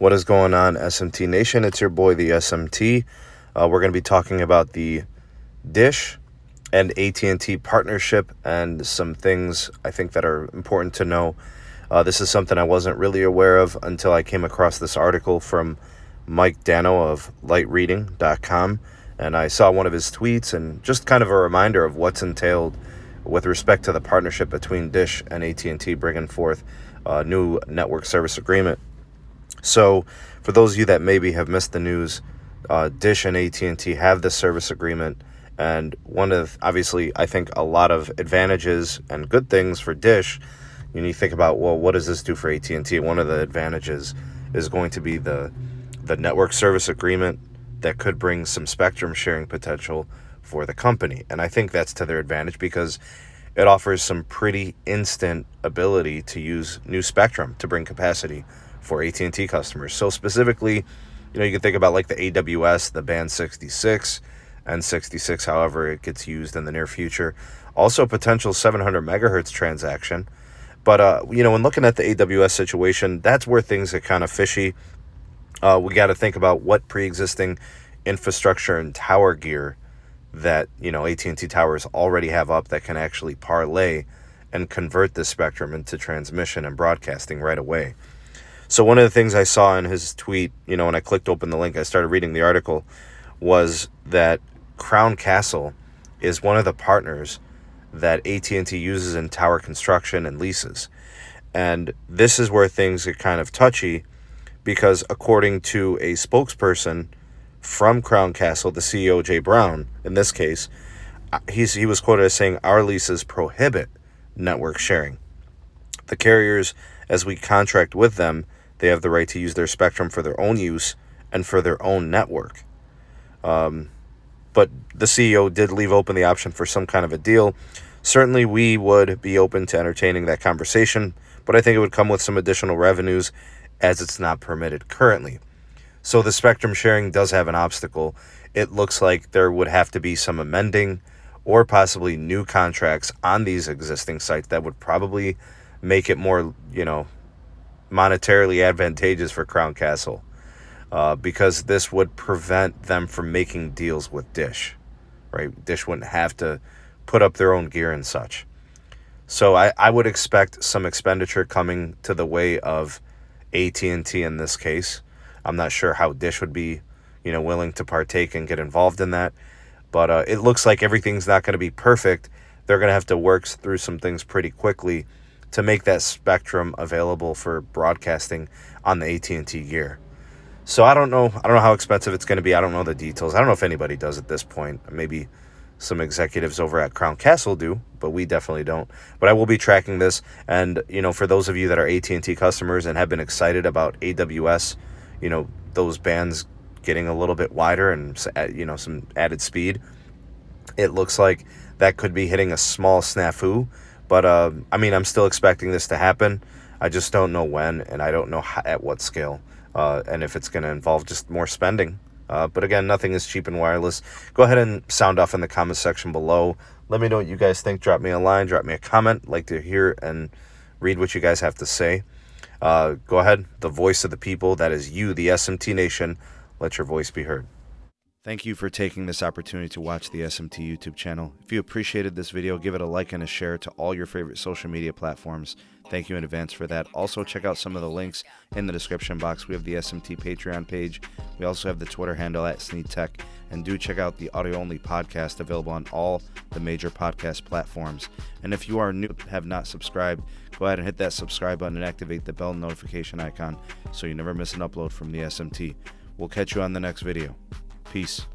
What is going on, SMT Nation? It's your boy, the SMT. We're going to be talking about the Dish and AT&T partnership and some things I think that are important to know. This is something I wasn't really aware of until I came across this article from Mike Dano of lightreading.com, and I saw one of his tweets and just kind of a reminder of what's entailed with respect to the partnership between Dish and AT&T bringing forth a new network service agreement. So for those of you that maybe have missed the news, Dish and AT&T have this service agreement, and one of, obviously, I think a lot of advantages and good things for Dish. When you think about, well, what does this do for AT&T? One of the advantages is going to be the network service agreement that could bring some spectrum sharing potential for the company. And I think that's to their advantage because it offers some pretty instant ability to use new spectrum to bring capacity for AT&T customers. So specifically, you can think about like the AWS, the band 66 and 66, however it gets used in the near future. Also potential 700 megahertz transaction. But, when looking at the AWS situation, that's where things get kind of fishy. We got to think about what pre-existing infrastructure and tower gear that, AT&T towers already have up that can actually parlay and convert this spectrum into transmission and broadcasting right away. So one of the things I saw in his tweet, when I clicked open the link, I started reading the article, was that Crown Castle is one of the partners that AT&T uses in tower construction and leases. And this is where things get kind of touchy because according to a spokesperson from Crown Castle, the CEO, Jay Brown, in this case, he was quoted as saying, "Our leases prohibit network sharing. The carriers, as we contract with them, they have the right to use their spectrum for their own use and for their own network." But the CEO did leave open the option for some kind of a deal. Certainly, we would be open to entertaining that conversation, but I think it would come with some additional revenues as it's not permitted currently. So the spectrum sharing does have an obstacle. It looks like there would have to be some amending or possibly new contracts on these existing sites that would probably make it more, monetarily advantageous for Crown Castle, because this would prevent them from making deals with Dish, right? Dish wouldn't have to put up their own gear and such. So I would expect some expenditure coming to the way of AT&T in this case. I'm not sure how Dish would be, willing to partake and get involved in that. But it looks like everything's not going to be perfect. They're going to have to work through some things pretty quickly to make that spectrum available for broadcasting on the AT&T gear. So I don't know how expensive it's going to be. I don't know the details. I don't know if anybody does at this point. Maybe some executives over at Crown Castle do, but we definitely don't. But I will be tracking this. And, for those of you that are AT&T customers and have been excited about AWS, those bands getting a little bit wider and, some added speed, it looks like that could be hitting a small snafu. But, I'm still expecting this to happen. I just don't know when, and I don't know at what scale, and if it's going to involve just more spending. But again, nothing is cheap in wireless. Go ahead and sound off in the comment section below. Let me know what you guys think. Drop me a line, drop me a comment. Like to hear and read what you guys have to say. Go ahead, the voice of the people, that is you, the SMT Nation. Let your voice be heard. Thank you for taking this opportunity to watch the SMT YouTube channel. If you appreciated this video, give it a like and a share to all your favorite social media platforms. Thank you in advance for that. Also, check out some of the links in the description box. We have the SMT Patreon page. We also have the Twitter handle at SneedTech. And do check out the audio-only podcast available on all the major podcast platforms. And if you are new, have not subscribed, go ahead and hit that subscribe button and activate the bell notification icon so you never miss an upload from the SMT. We'll catch you on the next video. Peace.